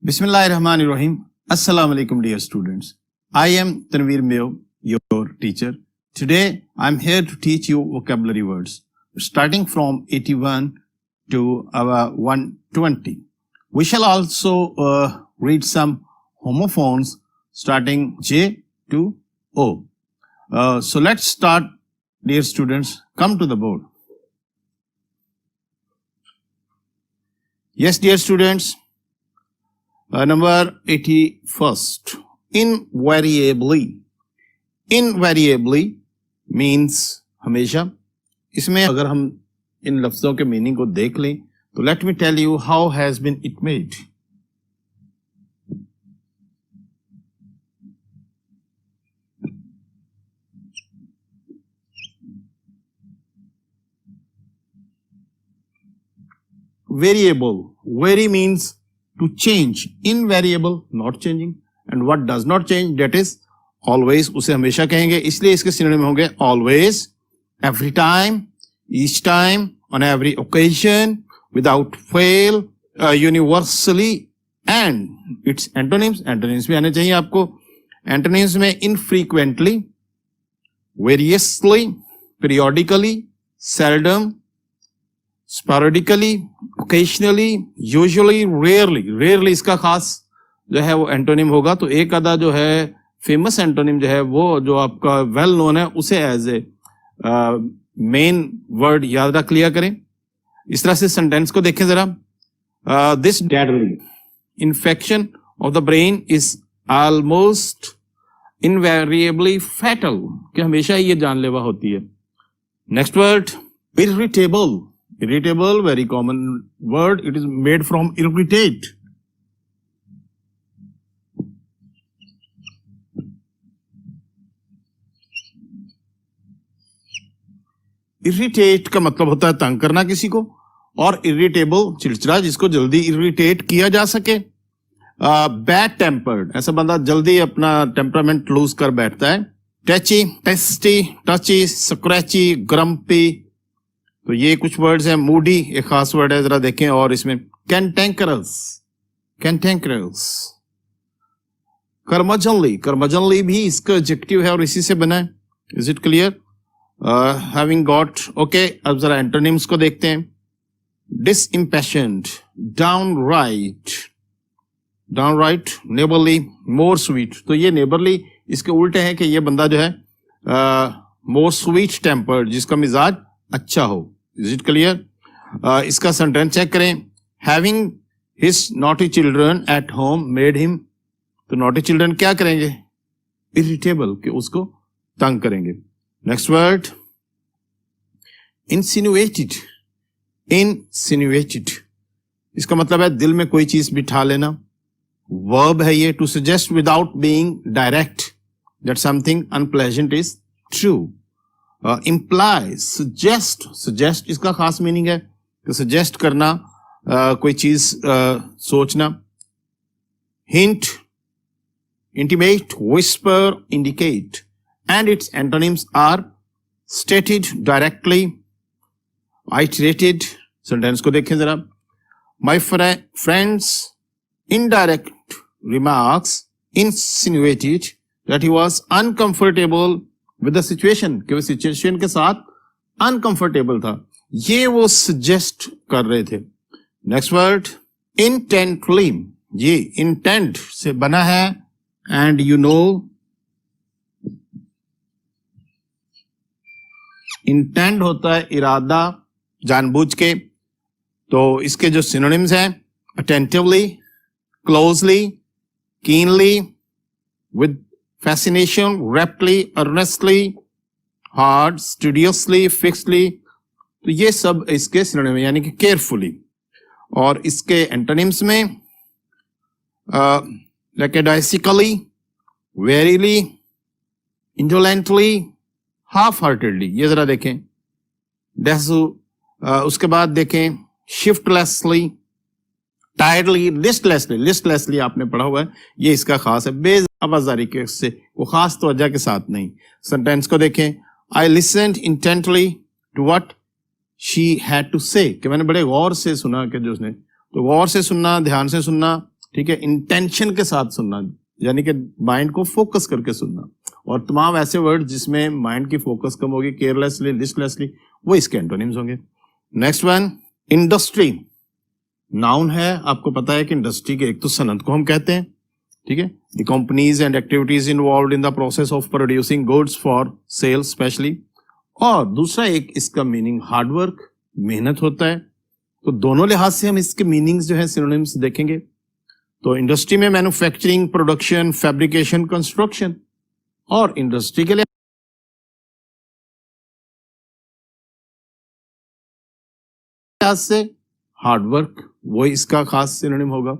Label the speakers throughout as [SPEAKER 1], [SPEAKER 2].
[SPEAKER 1] Bismillahirrahmanirrahim. Assalamu alaikum, dear students. I am Tanveer Mayo, your teacher. Today, I'm here to teach you vocabulary words, starting from 81 to 120. We shall also read some homophones starting J to O. So let's start, dear students. Come to the board. Yes, dear students. Number 81st. Invariably. Invariably means हमेशा. इसमें अगर हम इन लफ्जों के meaning को देख लें तो let me tell you how has been it made. Variable. Vary means to change. Invariable, not changing. And what does not change, that is always. उसे हमेशा कहेंगे, इसलिए इसके सिनोनिम होंगे always, every time, each time, on every occasion, without fail, universally, and its antonyms. Antonyms भी आने चाहिए आपको. Antonyms में infrequently, variously, periodically, seldom, sporadically, occasionally, usually, rarely. Rarely इसका खास जो है वो एंटोनिम होगा. तो एक आधा जो है फेमस एंटोनिम जो है वो जो आपका वेल नोन है उसे एज ए मेन वर्ड याद रख लिया करें. इस तरह से सेंटेंस को देखें जरा. This deadly infection of the brain is almost invariably fatal, कि हमेशा ही ये जानलेवा होती है. Next word irritable. Irritable, very common word. It is made from irritate. Irritate का मतलब होता है तंग करना किसी को, और irritable चिड़चिड़ा, जिसको जल्दी irritate किया जा सके. Bad tempered, ऐसा बंदा जल्दी अपना टेम्परामेंट लूज कर बैठता है. Touchy, testy, touchy, scratchy, grumpy. तो ये कुछ वर्ड्स हैं. मूडी एक खास वर्ड है, जरा देखें. और इसमें कैंटेंकरस. कैंटेंकरस. कर्मजनली. कर्मजनली भी इसका एडजेक्टिव है और इसी से बना है. Is it clear? Having got. Okay, अब जरा एंटोनिम्स को देखते हैं. डिसइम्पैशंड, downright. Downright, neighbourly, more sweet. तो ये नेबरली इसके उल्टे हैं कि ये बंदा जो है मोर स्वीट टेम्पर्ड, जिसका मिजाज अच्छा हो. Is it clear? इसका सेंटेंस चेक करें. Having his naughty children at home made him. तो नॉटी चिल्ड्रन क्या करेंगे? इरिटेबल, कि उसको तंग करेंगे. Next word इंसिनुएटेड. इंसिनुएटेड इसका मतलब है दिल में कोई चीज बिठा लेना. वर्ब है ये. To suggest without being direct that something unpleasant is true. Implies, suggest. Suggest इसका खास मीनिंग है कि सजेस्ट करना, कोई चीज सोचना. Hint, intimate, whisper, indicate. And its antonyms are stated directly, iterated. Sentence को देखें जरा. My friend's indirect remarks insinuated that he was uncomfortable with the situation, कि वो सिचुएशन के साथ अनकंफर्टेबल था. ये वो सजेस्ट कर रहे थे. Next word intently. ये इंटेंट से बना है. एंड यू नो इंटेंट होता है इरादा, जानबूझ के. तो इसके जो सिनोनिम्स हैं attentively, closely, keenly, with fascination, raptly, earnestly, hard, studiously, fixedly. तो ये सब इसके सिनोनिम यानी कि केयरफुली. और इसके एंटोनिम्स में lackadaisically, warily, indolently, half-heartedly. ये जरा देखें. उसके बाद देखें shiftlessly, टायर्डली, लिस्टलेसली. लिस्टलेसली आपने पढ़ा हुआ है, ये इसका खास है. बेआवाज़ारी के से, वो खास तवज्जो के साथ नहीं. सेंटेंस को देखें. I listened intently to what she had to say, कि मैंने बड़े गौर से सुना कि जो उसने. तो गौर से सुनना, ध्यान से सुनना, ठीक है, इंटेंशन के साथ सुनना, यानी कि माइंड को फोकस करके सुनना। और तमाम ऐसे वर्ड जिसमें माइंड की फोकस कम होगी, केयरलेसली, लिस्टलेसली, वो इसके एंटोनिम्स होंगे। नेक्स्ट वन, इंडस्ट्री नाउन है। आपको पता है कि इंडस्ट्री के एक तो सनत को हम कहते हैं, ठीक है, the companies and activities involved in the process of producing goods for sale specially. और दूसरा एक इसका मीनिंग हार्डवर्क, मेहनत होता है। तो दोनों लिहाज से हम इसके मीनिंग्स जो है सिनोनिम्स देखेंगे। तो इंडस्ट्री में मैन्युफैक्चरिंग, प्रोडक्शन, फैब्रिकेशन, कंस्ट्रक्शन, और इंडस्ट्री के लिहाज से हार्डवर्क, वो इसका खास सिनोनिम होगा।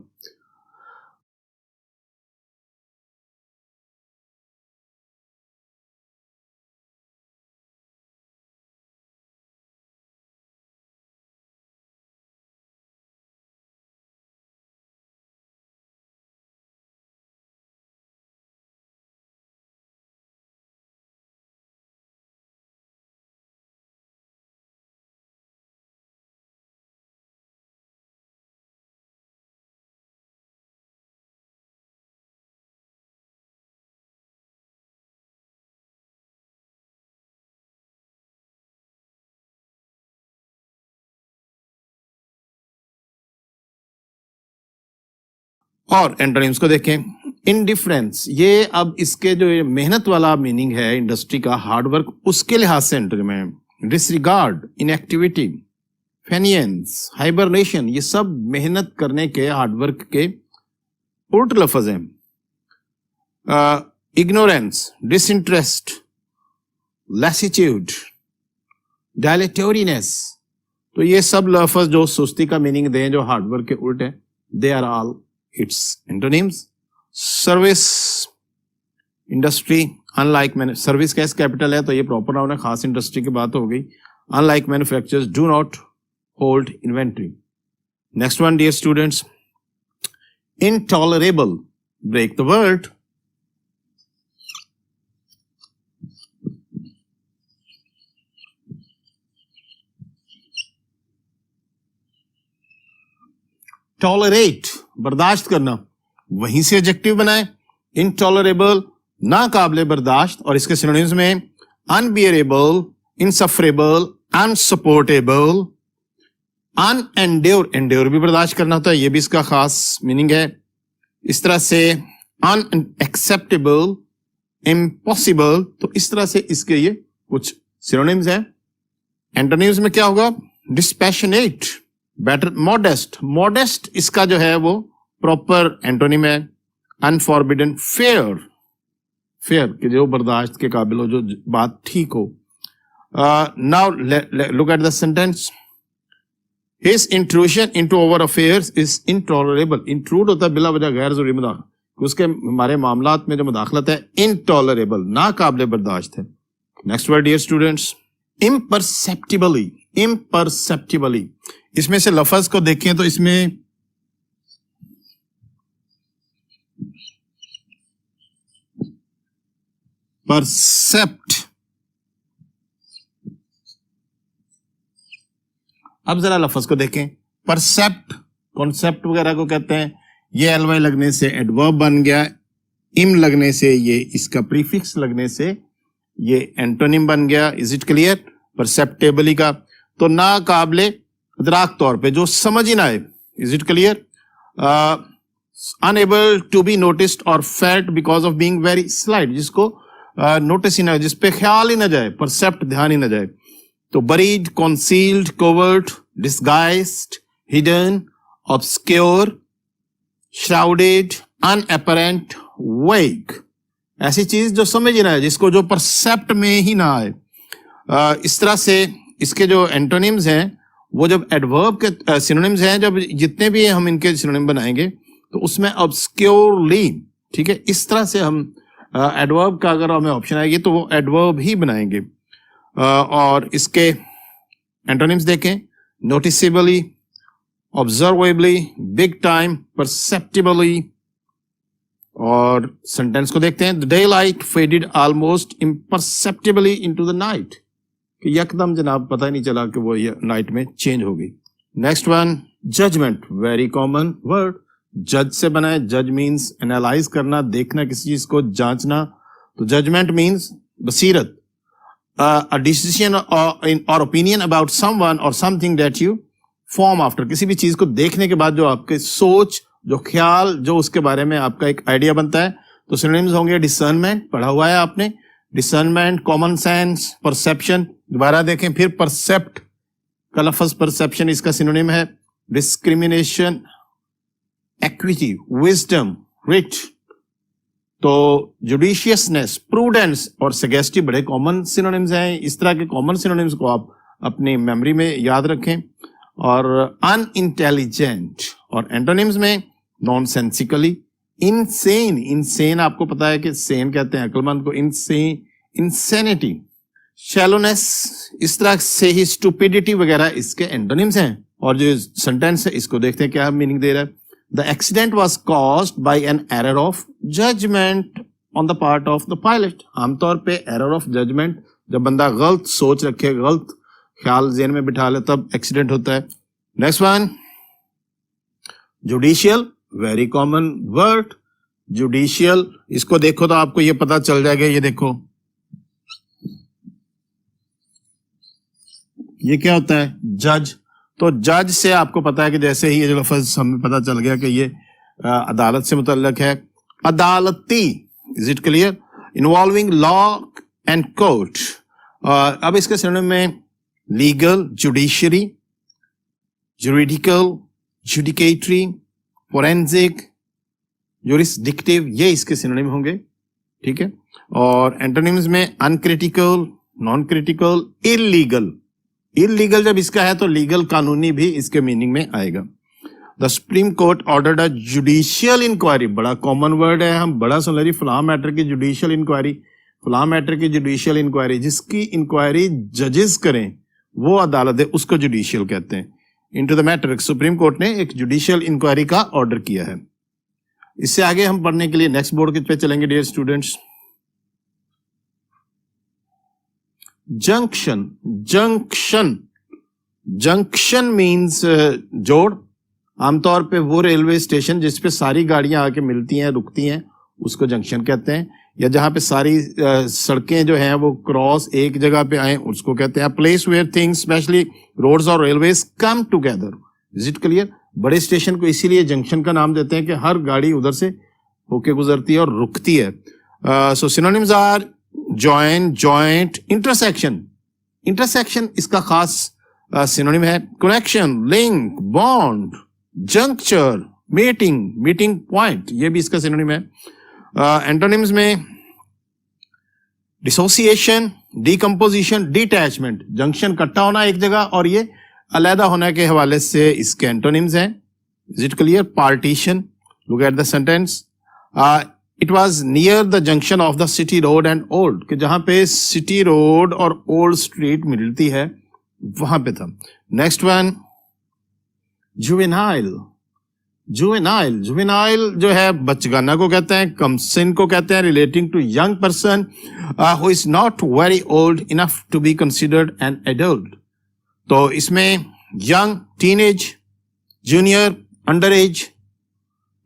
[SPEAKER 1] और एंटोनिम्स को देखें। इनडिफरेंस, ये अब इसके जो ये मेहनत वाला मीनिंग है इंडस्ट्री का, हार्डवर्क, उसके लिहाज से एंटोनिम है। डिसरिगार्ड, इनएक्टिविटी, फेनियंस, हाइबरनेशन, ये सब मेहनत करने के, हार्डवर्क के उल्ट लफ्ज हैं। इग्नोरेंस, डिसइंटरेस्ट, लैसिट्यूड, डायलेटोरीनेस, तो ये सब लफ्ज जो सुस्ती का मीनिंग दें, जो हार्डवर्क के उल्ट है, they are all its antonyms. Service, industry, unlike service का एस कैपिटल है तो ये प्रॉपर नाउन है, खास इंडस्ट्री की बात हो गई। Unlike manufacturers do not hold inventory. Next one dear students, intolerable, break the word. Tolerate, बर्दाश्त करना, वहीं से एडजेक्टिव बनाए। इनटॉलरेबल, नाकाबिले बर्दाश्त, और इसके सिनोनिम्स में अनबियरेबल, इनसफरेबल, अनसपोर्टेबल, अनएंड्योर, एंड्योर भी बर्दाश्त करना होता है, ये भी इसका खास मीनिंग है। इस तरह से अनएक्सेप्टेबल, इम्पॉसिबल, तो इस तरह से इसके ये कुछ सिनोनिम्स हैं। एंटोनिम्स में क्या होगा? डिस्पैशनेट, बेटर, मॉडेस्ट, मॉडेस्ट इसका जो है वो प्रॉपर एंटोनिम है। अनफॉरबिडन, फेयर, फेयर कि जो बर्दाश्त के काबिल हो, जो बात ठीक हो। Now look at the sentence, His intrusion into our affairs is intolerable. Intrude होता है बिला वजह गैर जरूरी मुदाखलत, उसके हमारे मामलात में जो मुदाखलत है intolerable, नाकाबिले बर्दाश्त है। Next word dear students, imperceptibly, imperceptibly, इसमें से लफ्ज को देखें तो इसमें परसेप्ट, अब जरा लफ्ज को देखें। परसेप्ट, कॉन्सेप्ट वगैरह को कहते हैं। ये एलवाई लगने से एडवर्ब बन गया, इम लगने से ये इसका प्रीफिक्स लगने से ये एंटोनिम बन गया। Is it clear? परसेप्टेबली का तो ना काबिले इदराक तौर पे, जो समझ ही ना आए। Is it clear? Unable to be noticed और felt because of being very slight, जिसको नोटिस ही ना, जिस पे ख्याल ही ना जाए, परसेप्ट ध्यान ही ना जाए। तो buried, concealed, covert, disguised, hidden, obscure, shrouded, unapparent, vague, ऐसी चीज जो समझ ही ना आए, जिसको जो परसेप्ट में ही ना आए। इस तरह से इसके जो एंटोनिम्स हैं वो जब एडवर्ब के सिनोनिम्स हैं, जब जितने भी हम इनके सिनोनिम बनाएंगे तो उसमें ऑब्सक्योरली, ठीक है, इस तरह से हम एडवर्ब का अगर हमें ऑप्शन आएगी तो वो एडवर्ब ही बनाएंगे। और इसके एंटोनिम्स देखें, नोटिसेबली, ऑब्जर्वेबली, बिग टाइम, परसेप्टिबली। और सेंटेंस को देखते हैं, the daylight faded almost imperceptibly into the night, कि यकदम जनाब पता ही नहीं चला कि वो नाइट में चेंज हो गई। Next one, judgment, very common word. जज से बना है. जज मीन्स एनालाइज करना, देखना, किसी चीज को जांचना. तो जजमेंट मीन्स बसीरत, a decision or opinion about someone or something that you form after. किसी भी चीज को देखने के बाद जो आपके सोच, जो ख्याल, जो उसके बारे में आपका एक आइडिया बनता है. तो सिनोनिम्स होंगे डिसर्नमेंट, पढ़ा हुआ है आपने, डिसर्नमेंट, कॉमन सेंस, परसेप्शन. दोबारा देखें फिर, परसेप्ट का लफ्ज परसेप्शन इसका सिनोनिम है. Discrimination, equity, wisdom, writ. तो जुडिशियसनेस, प्रूडेंस और सगेस्टी बड़े कॉमन सिनोनिम्स हैं. इस तरह के कॉमन सिनोनिम्स को आप अपनी मेमोरी में याद रखें. और अनइंटेलिजेंट और एंटोनिम्स में नॉनसेंसिकली, इनसेन. इनसेन आपको पता है कि सेन कहते हैं अक्लमंद को. इनसेन, इंसेनिटी, शैलोनेस, इस तरह से ही स्टूपिडिटी वगैरह इसके एंटोनिम्स हैं. और जो सेंटेंस है इसको देखते हैं क्या मीनिंग दे रहा है. The accident was caused by an error of judgment on the part of the pilot. आमतौर पे error of judgment, जब बंदा गलत सोच रखे, गलत ख्याल ज़हन में बिठा ले, तब एक्सीडेंट होता है. Next one, judicial, very common word. Judicial, इसको देखो तो आपको ये पता चल जाएगा. ये देखो, ये क्या होता है? जज. तो जज से आपको पता है कि जैसे ही ये जो लफ्ज हमें पता चल गया कि ये अदालत से मुतल्लक है. अदालती, is it clear? Involving law and court. अब इसके सिनोनिम में लीगल, जुडिशरी, जुरिडिकल, जुडिकेटरी, फोरेंसिक, यूरिसडिक्टिव, ये इसके सिनोनिम होंगे. ठीक है. और एंटोनिम्स में uncritical, non critical, illegal. Illegal जब इसका है तो लीगल, कानूनी भी इसके मीनिंग में आएगा. The supreme court ordered a judicial inquiry. बड़ा कॉमन वर्ड है, हम बड़ा सुन रहे. फलां मैटर की जुडिशियल इंक्वायरी, फलां मैटर की जुडिशियल इंक्वायरी. जिसकी इंक्वायरी जजेस करें वो अदालत है, उसको जुडिशियल कहते हैं. Into the matter, supreme court ने एक जुडिशियल इंक्वायरी का ऑर्डर किया है. इससे आगे हम पढ़ने के लिए नेक्स्ट बोर्ड पे चलेंगे dear students. Junction. Junction, junction means जोड़. आमतौर पे वो रेलवे स्टेशन जिस पे सारी गाड़ियां आके मिलती हैं, रुकती हैं, उसको जंक्शन कहते हैं. या जहां पे सारी सड़कें जो हैं वो क्रॉस एक जगह पे आए, उसको कहते हैं. Place where things, specially roads और railways, come together. Is it clear? बड़े स्टेशन को इसीलिए जंक्शन का नाम देते हैं कि हर गाड़ी उधर से होके गुजरती है और रुकती है. So synonyms are join, joint, intersection. Intersection इसका खास सिनोनिम है. Connection, link, bond, juncture, meeting, meeting point, ये भी इसका सिनोनिम है. एंटोनिम्स में डिसोसिएशन, डिकम्पोजिशन, डिटैचमेंट. जंक्शन इकट्ठा होना एक जगह और ये अलहदा होने के हवाले से इसके एंटोनिम्स हैं. Is it clear? Partition. Look at the sentence. It was near the junction of the city road and old. कि जहां पे सिटी रोड और ओल्ड स्ट्रीट मिलती है वहां पे था. Next one, juvenile. Juvenile, juvenile जो है बचगाना को कहते हैं, कमसिन को कहते हैं, relating to young person who is not very old enough to be considered an adult. तो इसमें young, teenage, junior, under age,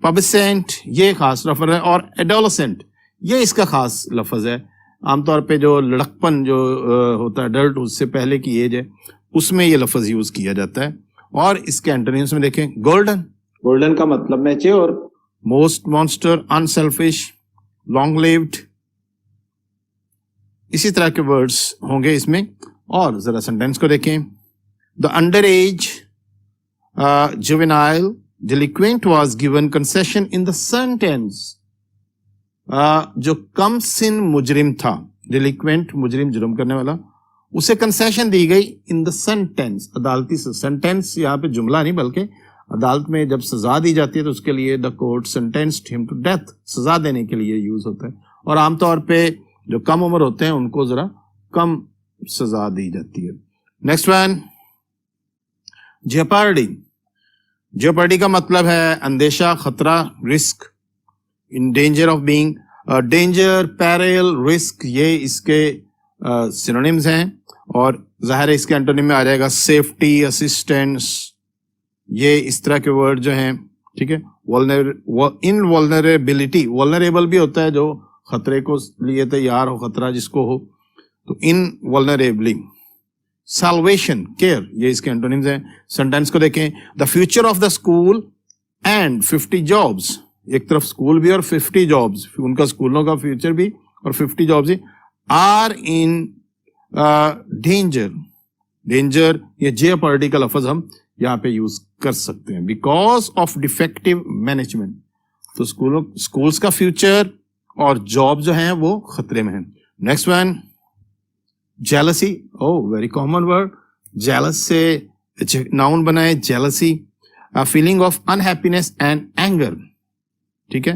[SPEAKER 1] pubescent, ये खास लफ्ज है. और एडोलसेंट, ये इसका खास लफ्ज है. आमतौर पे जो लड़कपन जो होता है, अडल्ट, उससे पहले की एज है, उसमें ये लफ्ज यूज किया जाता है. और इसके एंटोनिम्स में देखें, गोल्डन. गोल्डन का मतलब mature, most, monster, unselfish, long lived, इसी तरह के वर्ड्स होंगे इसमें. और जरा सेंटेंस को देखें. The under as juvenile delinquent was given concession in the sentence. जो कम सिन मुजरिम था, delinquent मुजरिम, जुर्म करने वाला, उसे कंसेशन दी गई इन द सेंटेंस. अदालती सेंटेंस यहाँ पे जुमला नहीं, बल्कि अदालत में जब सजा दी जाती है तो उसके लिए the court sentenced him to death, सजा देने के लिए यूज होता है. और आमतौर पे जो कम उम्र होते हैं उनको जरा कम सजा दी जाती है. Next one, Jeopardy. जेपर्डी का मतलब है अंदेशा, खतरा, risk. In danger of being, danger, parallel, risk, ये इसके सिनोनिम्स हैं. और जाहिर है इसके एंटोनिम में आ जाएगा सेफ्टी, असिस्टेंस, ये इस तरह के वर्ड जो हैं. ठीक है. इनवल्नरेबिलिटी, वल्नरेबल भी होता है जो खतरे को लिए तैयार हो, खतरा जिसको हो, तो इनवल्नरेबली। साल्वेशन, केयर, ये इसके एंटोनिम्स हैं। सेंटेंस को देखें, the future of the school and 50 jobs, एक तरफ स्कूल भी और 50 जॉब्स, उनका स्कूलों का फ्यूचर भी और 50 जॉब्स भी, आर इन डेंजर। डेंजर ये जियोपॉलिटी का लफ्ज हम यहाँ पे यूज कर सकते हैं, बिकॉज ऑफ डिफेक्टिव मैनेजमेंट। तो स्कूल्स का फ्यूचर और जॉब जो है वो खतरे में है। Next one, jealousy, very common word, jealous से नाउन बना है, jealousy, feeling of unhappiness and anger, ठीक है,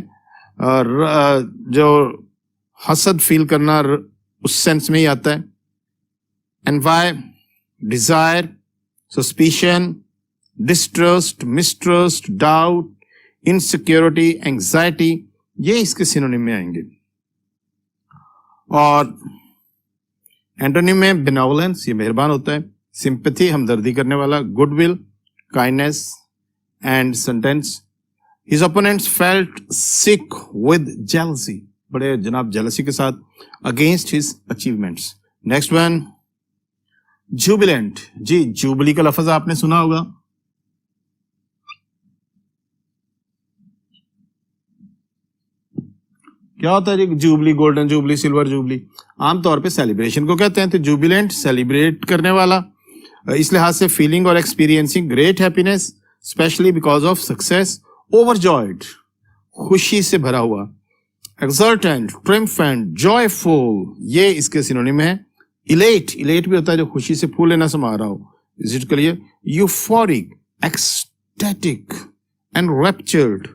[SPEAKER 1] और जो हसद फील करना उस सेंस में ही आता है। Envy, desire, suspicion, distrust, mistrust, doubt, insecurity, anxiety, ये इसके सिनोनिम में आएंगे। और एंटोनिम में बेनेवोलेंस, ये मेहरबान होता है, सिंपैथी, हमदर्दी करने वाला, goodwill, kindness, and sentence, his opponents felt sick with jealousy, बड़े जनाब जेलसी के साथ against his achievements. Next one, jubilant, जी जुबली का लफ्ज आपने सुना होगा, क्या होता है जी jubilee, golden jubilee, silver jubilee, आमतौर पे सेलिब्रेशन को कहते हैं। तो जुबिलेंट सेलिब्रेट करने वाला, इस लिहाज से फीलिंग और experiencing great happiness specially because of success, overjoyed, खुशी से भरा हुआ, एक्सल्टेंट, ट्रिम्फेंट, जॉयफुल, ये इसके सिनोनिम है। इलेट, इलेट भी होता है जो खुशी से फूले ना समा रहा हो, is it clear? Euphoric, ecstatic and raptured,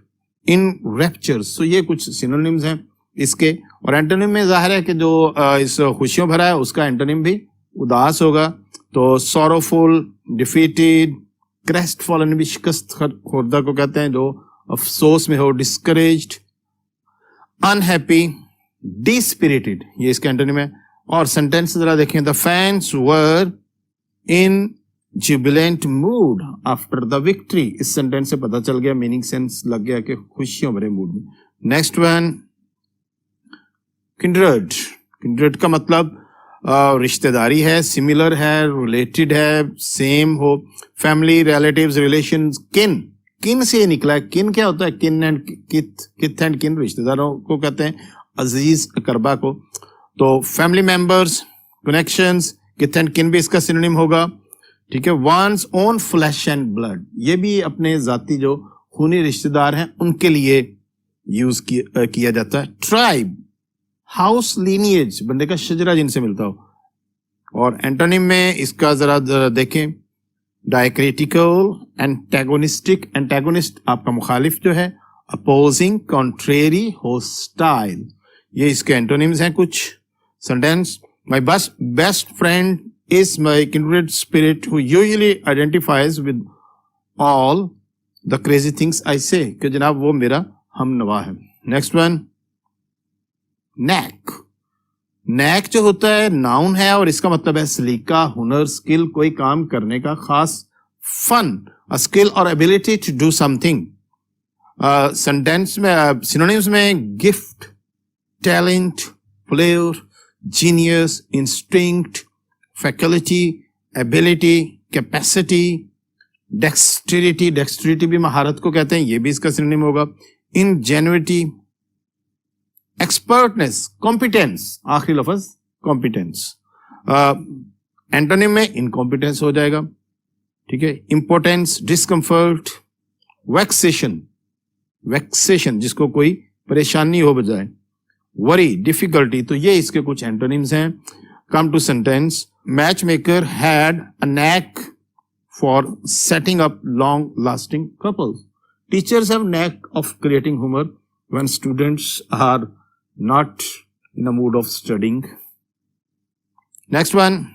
[SPEAKER 1] in raptures. तो ये कुछ सिनोनिम्स हैं इसके। और एंटोनिम में जाहिर है कि जो इस खुशियों भरा है उसका एंटोनिम भी उदास होगा। तो सॉरोफुल, डिफीटेड, क्रेस्टफॉलन भी शिकस्त खुर्दा को कहते हैं जो अफसोस में हो, डिस्करेज्ड, अनहैप्पी, डिस्पिरिटेड, ये इसका एंटोनिम है। और सेंटेंस जरा देखें, the fans were in Jubilant mood after the victory. इस सेंटेंस से पता चल गया, मीनिंग सेंस लग गया कि खुशियों भरे मूड में। नेक्स्ट वन, किंड्रेड, किंड्रेड का मतलब रिश्तेदारी है, सिमिलर है, रिलेटेड है, सेम हो, फैमिली, रिलेटिव्स, रिलेशंस, किन, किन से निकला है। किन क्या होता है? किन एंड किथ एंड किन, रिश्तेदारों को कहते हैं, अजीज अकरबा को। तो फैमिली मेंबर्स, कनेक्शंस, किथ एंड किन भी इसका सिनोनिम होगा, ठीक है। One's own flash and blood, ये भी अपने जाती जो खूनी रिश्तेदार हैं उनके लिए यूज किया जाता है। ट्राइब, हाउस, लीनिएज, बंदे का शजरा जिनसे मिलता हो। और एंटोनिम में इसका जरा देखें, डायक्रिटिकल, एंटेगोनिस्टिक, एंटेगोनिस्ट आपका मुखालिफ जो है, अपोजिंग, कॉन्ट्रेरी, होस्टाइल, ये इसके एंटोनिम्स हैं कुछ। Sentence, my best friend is my kindred spirit who usually identifies with all the crazy things I say, कि जनाब वो मेरा हम नवा है। नेक्स्ट वन, नैक, नैक जो होता है नाउन है और इसका मतलब है सलीका, हुनर, स्किल, कोई काम करने का खास, फन, अ स्किल और ability to do something. Sentence में सिनोनिम्स में gift, talent, flavour, genius, instinct, faculty, ability, capacity, dexterity, dexterity भी महारत को कहते हैं, ये भी इसका सिनोनिम होगा। इनजेन्युइटी, एक्सपर्टनेस, कॉम्पिटेंस, आखिरी लफ्ज कॉम्पिटेंस। एंटोनिम में इनकॉम्पिटेंस हो जाएगा, ठीक है। इंपोर्टेंस, डिस्कम्फर्ट, वैक्सेशन, वैक्सेशन जिसको कोई परेशानी हो बजाय, वरी, डिफिकल्टी, तो ये इसके कुछ एंटोनिम्स हैं। Come to sentence, matchmaker had a knack for setting up long-lasting couples. Teachers have knack of creating humor when students are not in a mood of studying. Next one,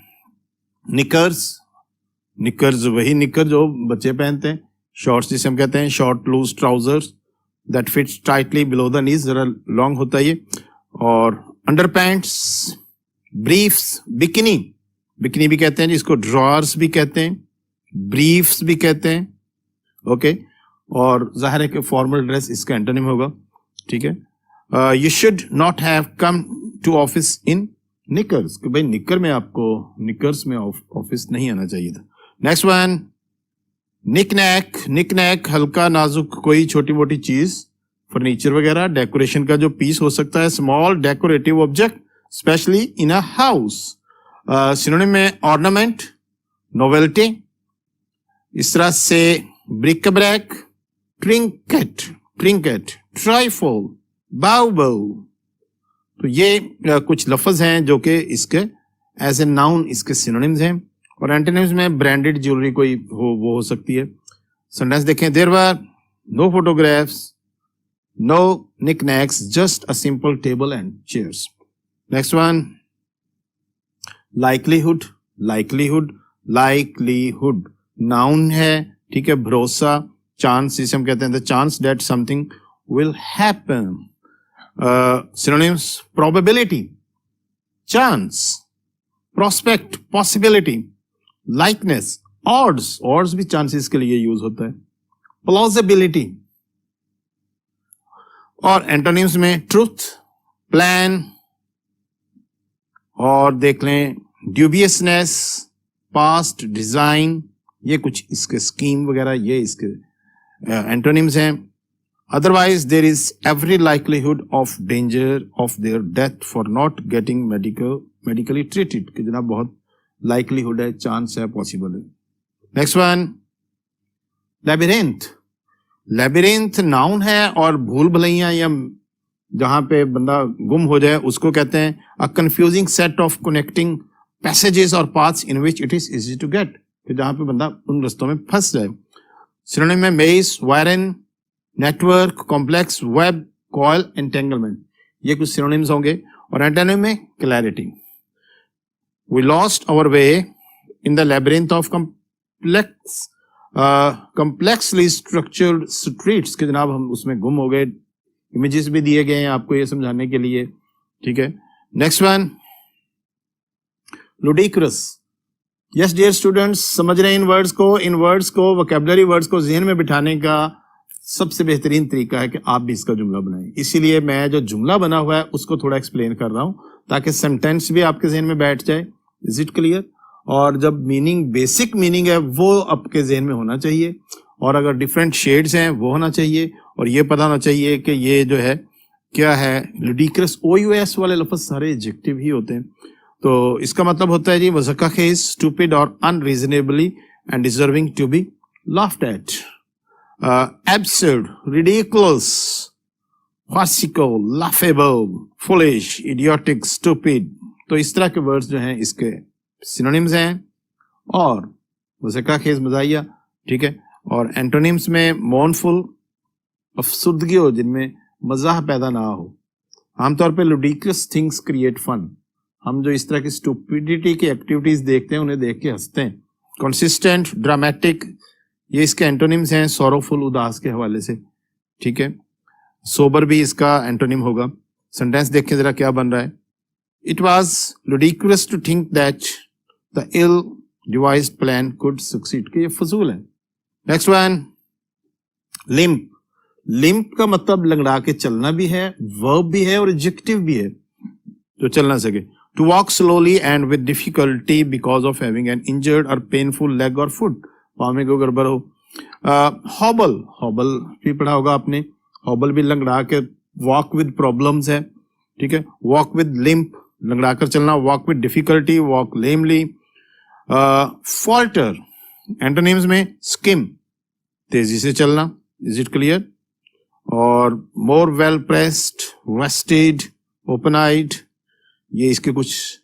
[SPEAKER 1] knickers. Knickers वही knicker जो बच्चे पहनते हैं, shorts जिसे हम कहते हैं, short loose trousers that fits tightly below the knees, जरा long होता है ये। और underpants, briefs, bikini, बिकनी भी कहते हैं जिसको ड्रॉर्स भी कहते हैं, ब्रीफ्स भी कहते हैं, ओके। और जाहिर है कि फॉर्मल ड्रेस इसका एंटोनिम होगा, ठीक है। You should not have come to office in knickers, कि भाई निकर्स में ऑफिस नहीं आना चाहिए था। नेक्स्ट वन, निकनैक हल्का नाजुक कोई छोटी मोटी चीज, फर्नीचर वगैरह, डेकोरेशन का जो पीस हो सकता है, small decorative object specially in a house. Synonym में ऑर्नामेंट, नोवेल्टी, इस तरह से ब्रिक-ब्रैक, ट्रिंकेट, ट्राइफल, बाउ। तो ये कुछ लफ्ज हैं जो कि इसके एज ए नाउन इसके सिनोनिम्स हैं। और एंटोनिम्स में ब्रांडेड ज्वेलरी कोई वो हो सकती है। सेंटेंस देखें, there were no photographs, no knickknacks, just a simple table and chairs. Next one, likelihood noun है, ठीक है। भरोसा, चांस, इसे हम कहते हैं the chance that something will happen. Synonyms, probability, chance, prospect, possibility, likeness, odds भी चांसेस के लिए यूज होता है, प्लॉजिबिलिटी। और एंटोनिम्स में ट्रूथ, प्लान, और देख लें ड्यूबियसनेस, पास्ट, डिजाइन, ये कुछ इसके स्कीम वगैरह, ये इसके एंटोनिम्स हैं। Otherwise there is every likelihood of danger of their death for not getting medically treated, कि जनाब बहुत लाइकलीहुड है, चांस है, पॉसिबल है। नेक्स्ट वन, लेबिरिंथ नाउन है, और भूल भुलैया या जहां पे बंदा गुम हो जाए उसको कहते हैं a confusing set of connecting passages और paths in which it is easy to get, कि जहां पे बंदा उन रास्तों में फंस जाए। सिनोनिम में मेज, Byron, network, complex, web, coil, entanglement, ये कुछ सिनोनिम्स होंगे। और एंटोनिम में clarity, we lost our way in the labyrinth of complexly structured streets, कि जनाब हम उसमें गुम हो गए। इमेजेस भी दिए गए हैं आपको ये समझाने के लिए, ठीक है। Next one, ludicrous, yes dear students, समझ रहे हैं इन वर्ड्स को वोकैबुलरी वर्ड्स को ज़हन में बिठाने का सबसे बेहतरीन तरीका है कि आप भी इसका जुमला बनाएं। इसीलिए मैं जो जुमला बना हुआ है उसको थोड़ा एक्सप्लेन कर रहा हूं ताकि सेंटेंस भी आपके ज़हन में बैठ जाए। Is it clear? और जब मीनिंग, बेसिक मीनिंग है वो आपके ज़हन में होना चाहिए, और अगर डिफरेंट शेड्स हैं वो होना चाहिए, और ये पता होना चाहिए कि ये जो है क्या है। ludicrous, OUS वाले लफ्ज सारे एडजेक्टिव ही होते हैं। तो इसका मतलब होता है जी वज़काख़ेज़, स्टूपिड और unreasonably and deserving to be laughed at. absurd, ridiculous, farcical, laughable, foolish, idiotic, stupid। तो इस तरह के वर्ड्स जो हैं इसके सिनोनिम्स हैं। और वज़काख़ेज़ मज़ाहिया, ठीक है। और एंटोनिम्स में मोर्नफुल, अफसुर्दगी हो जिनमें मज़ाह पैदा ना हो। आमतौर पे ludicrous थिंग्स क्रिएट फन। हम जो इस तरह की स्टूपिडिटी की एक्टिविटीज देखते हैं उन्हें देख के हंसते हैं। कंसिस्टेंट, ड्रामेटिक, ये इसके एंटोनिम्स हैं सॉरोफुल, उदास के हवाले से, ठीक है। सोबर भी इसका एंटोनिम होगा। सेंटेंस देखें जरा क्या बन रहा है। It was ludicrous to think that the ill devised plan could succeed, कि ये फजूल है। Next one, limp. लिम्प का मतलब लंगड़ा के चलना भी है, वर्ब भी है और एडजेक्टिव भी है, जो चल ना सके। To walk slowly and with difficulty because of having an injured और पेनफुल लेग और फुट, पाँव में कोई गड़बड़ हो। हॉबल, हॉबल भी पढ़ा होगा आपने। हॉबल भी लंगड़ा के, वॉक विद प्रॉब्लम्स है, ठीक है। वॉक विद लिम्प, लंगड़ा कर चलना। Walk with difficulty, walk lamely. Falter, antonyms में स्किम, तेजी से चलना। Is it clear? और more well pressed, rested, open eyed, ये इसके कुछ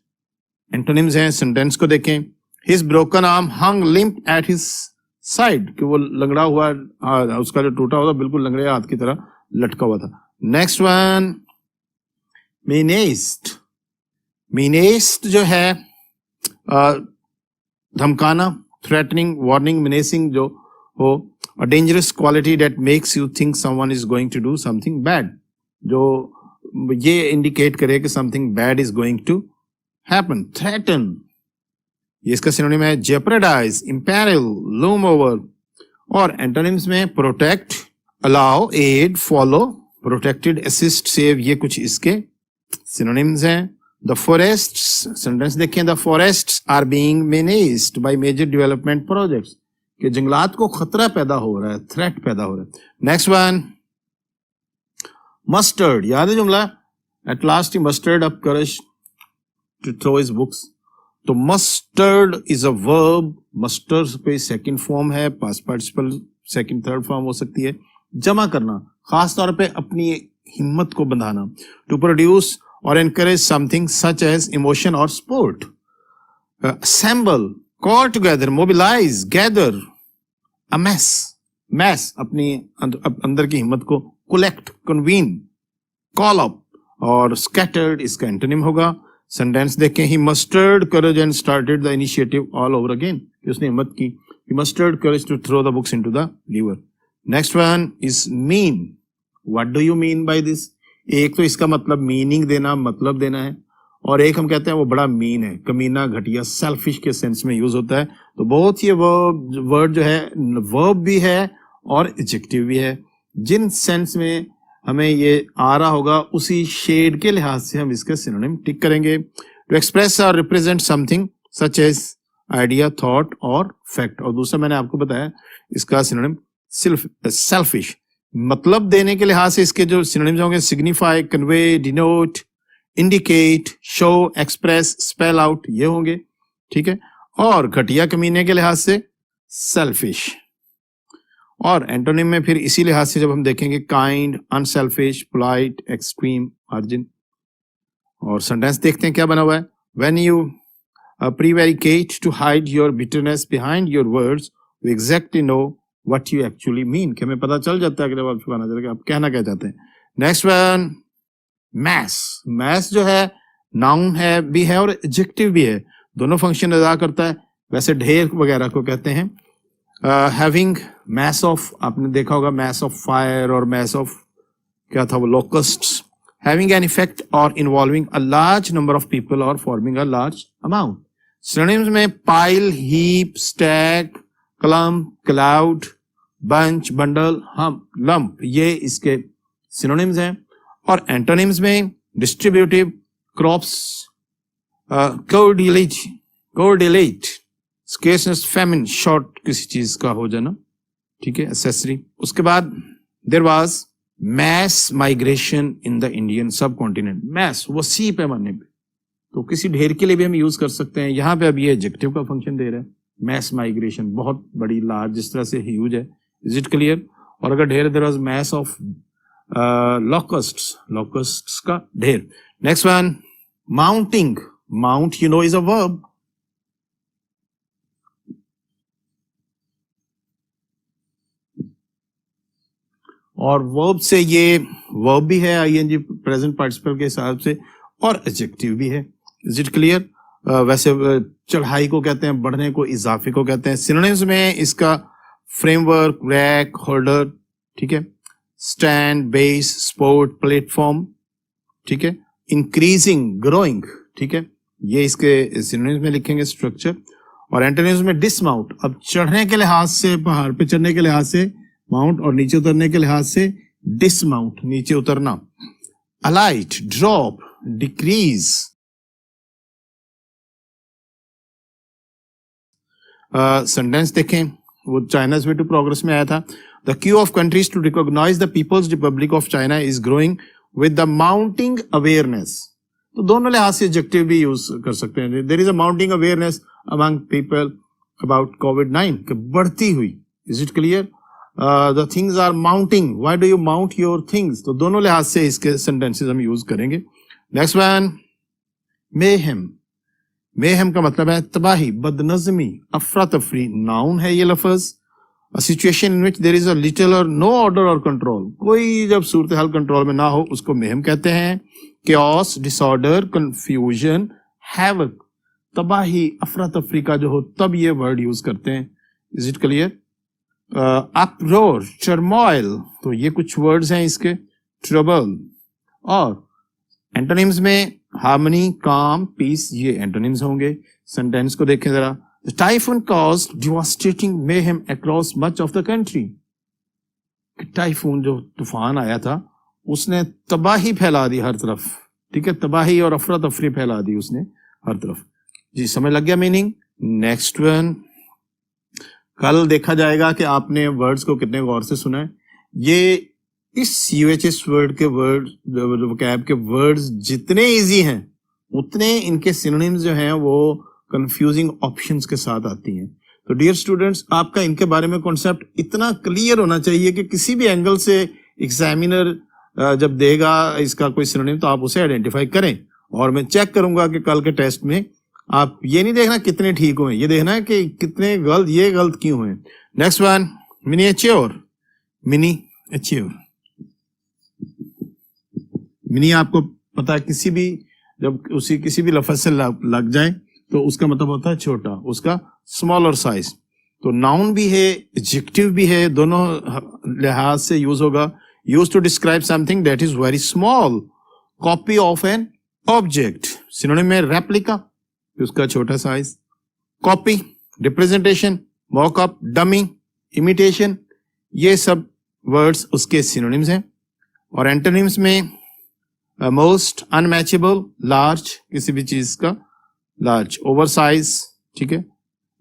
[SPEAKER 1] एंटोनिम्स हैं। सेंटेंस को देखें। His broken arm hung limp at his side, कि वो लंगड़ा हुआ, उसका जो टूटा हुआ बिल्कुल लंगड़े हाथ की तरह लटका हुआ था। Next one, meanest. मीनेस्ट जो है धमकाना, थ्रेटनिंग, वार्निंग, मिनेसिंग जो हो। A dangerous quality that makes you think someone is going to do something bad, जो ये इंडिकेट करे कि something bad is going to happen. Threaten, ये इसका सिनोनिम है। jeopardize, imperil, loom over। और एंटोनिम्स में protect, allow, aid, follow, protected, assist, save, ये कुछ इसके सिनोनिम्स हैं. द फॉरेस्ट्स, सेंटेंस देखें, the forests are being managed by major development projects, कि जंगलात को खतरा पैदा हो रहा है, थ्रेट पैदा हो रहा है. नेक्स्ट वन, मस्टर्ड, याद है जुमला, at last he mustered up courage to throw his books. तो mustered is a verb, mustered पे सेकंड फॉर्म है, past participle second third form हो सकती है. जमा करना, खास तौर पे अपनी हिम्मत को बंधाना. टू प्रोड्यूस और encourage something such as emotion और sport. Assemble, call together, mobilize, gather, amass, mass अपनी अंदर की हिम्मत को, कलेक्ट, कन्वीन, कॉल अप, और स्कैटर्ड इसका एंटोनिम होगा. सेंटेंस देखें, he mustered courage and started the initiative all over again, उसने हिम्मत की. He mustered courage to throw the books into the river. Next one is mean. What do you mean by this? एक तो इसका मतलब meaning देना, मतलब देना है, और एक हम कहते हैं वो बड़ा मीन है, कमीना, घटिया, सेल्फिश के सेंस में यूज होता है. तो बहुत ये वर्ड जो है वर्ब भी है और एडजेक्टिव भी है. जिन सेंस में हमें ये आ रहा होगा उसी शेड के लिहाज से हम इसके सिनोनिम टिक करेंगे. टू एक्सप्रेस और represent something such as idea, thought और फैक्ट. और दूसरा मैंने आपको बताया इसका सिनोनिम सेल्फिश. मतलब देने के लिहाज से इसके जो सिनोनिम्स होंगे, signify, convey, denote, indicate, show, express, spell out, ये होंगे. ठीक है. और घटिया, कमीने के लिहाज से सेल्फिश. और एंटोनिम में फिर इसी लिहाज से जब हम देखेंगे, kind, unselfish, polite, extreme, margin. और सेंटेंस देखते हैं क्या बना हुआ है. When you prevaricate to hide your bitterness behind your words, we exactly know what you actually mean, कि हमें पता चल जाता है कि जब आप छुपाना चाहते हैं आप कहना क्या चाहते हैं. Next one, mess. मैस जो है नाउन है भी है और एडजेक्टिव भी है, दोनों फंक्शन अदा करता है. वैसे ढेर वगैरह को कहते हैं. हैविंग मैस ऑफ, आपने देखा होगा मैस ऑफ फायर और मैस ऑफ क्या था वो, लोकस्ट्स. हैविंग एन इफेक्ट और involving a large number of people और forming a large amount. Synonyms में pile, heap, stack, clump, cloud, bunch, bundle, hunk, lump, ये इसके सिनोनिम्स हैं. और एंटोनिम्स में distributive, crops, coordinate, scarceness, famine, short किसी चीज का हो जाना. ठीक है, एक्सेसरी. उसके बाद there was mass migration in the Indian subcontinent. Mass वसी पैमाने पे, तो किसी ढेर के लिए भी हम यूज कर सकते हैं. यहाँ पे अब ये एडजेक्टिव का फंक्शन दे रहा है. मैस माइग्रेशन, बहुत बड़ी, लार्ज, जिस तरह से ह्यूज है. Is it clear? और अगर ढेर, देयर वाज मैस ऑफ लोकस्ट्स का ढेर. Next one, mounting. Mount you know is a verb. और वर्ब से ये वर्ब भी है आईएनजी प्रेजेंट पार्टिसिपल के हिसाब से, और एडजेक्टिव भी है. Is it clear? वैसे चढ़ाई को कहते हैं, बढ़ने को इजाफे को कहते हैं. सिनोनिम्स में इसका फ्रेमवर्क, रैक, होल्डर. ठीक है. Stand, base, sport, platform. ठीक है. Increasing, growing. ठीक है, ये इसके सिनोनिम्स में लिखेंगे, स्ट्रक्चर. और एंटोनिम्स में डिसमाउंट. अब चढ़ने के लिहाज से, पहाड़ पे चढ़ने के लिहाज से माउंट, और नीचे उतरने के लिहाज से डिसमाउंट, नीचे उतरना. Alight, drop, decrease. सेंटेंस देखें, वो चाइना's way to progress में आया था. The queue of countries to recognize the People's Republic of China is growing with the mounting awareness. तो दोनों लिहाज से एडजेक्टिव भी यूज कर सकते हैं. There is a mounting awareness among people about COVID-19, कि बढ़ती हुई. Is it clear? The things are mounting. Why do you mount your things? तो दोनों लिहाज से इसके सेंटेंसेस हम यूज करेंगे. Next one, mayhem. mayhem का मतलब है तबाही, बदनज़मी, अफरा तफरी. नाउन है ये लफ्ज. A situation in which there is a little or no order or control. कोई जब सूरत हाल कंट्रोल में ना हो उसको mayhem कहते हैं. chaos, disorder, confusion, havoc. तबाही, अफरा तफरी का जो हो तब ये वर्ड यूज करते हैं. Is it clear? Uproar, turmoil, तो ये कुछ वर्ड्स हैं इसके. trouble. और एंटोनिम्स में हार्मनी, काम, पीस, ये एंटोनिम्स होंगे. सेंटेंस को देखें जरा. The typhoon caused devastating mayhem across much of the country. Typhoon जो तूफान आया था उसने तबाही फैला दी हर तरफ, ठीक है, तबाही और अफरा तफरी फैला दी उसने हर तरफ। जी समझ लग गया मीनिंग। नेक्स्ट वन, कल देखा जाएगा कि आपने वर्ड्स को कितने गौर से सुना है। ये इस यूएचएस वर्ड के वर्ड वोकैब के वर्ड्स जितने इजी हैं उतने इनके सिनोनिम्स जो हैं वो कंफ्यूजिंग ऑप्शंस के साथ आती हैं। तो डियर स्टूडेंट्स, आपका इनके बारे में कॉन्सेप्ट इतना क्लियर होना चाहिए कि किसी भी एंगल से एग्जामिनर जब देगा इसका कोई सिनोनिम तो आप उसे आइडेंटिफाई करें। और मैं चेक करूंगा कि कल के टेस्ट में आप ये नहीं देखना कितने ठीक हुए, ये देखना है कि कितने गलत, ये गलत क्यों हुए। Next one, miniature. Miniature, mini आपको पता है किसी भी जब उसी किसी भी लफ्ज से लग जाए तो उसका मतलब होता है छोटा, उसका स्मॉलर साइज। तो नाउन भी है, एडजेक्टिव भी है, दोनों लिहाज से यूज होगा। Use to describe something that is very small, copy of an object. Synonym में रेप्लिका, उसका छोटा size, copy, representation, mockup, dummy, imitation, ये सब वर्ड्स उसके सिनोनिम्स हैं। और एंटोनिम्स में मोस्ट, अनमैचेबल, लार्ज, किसी भी चीज का लार्ज, ओवरसाइज, ठीक है,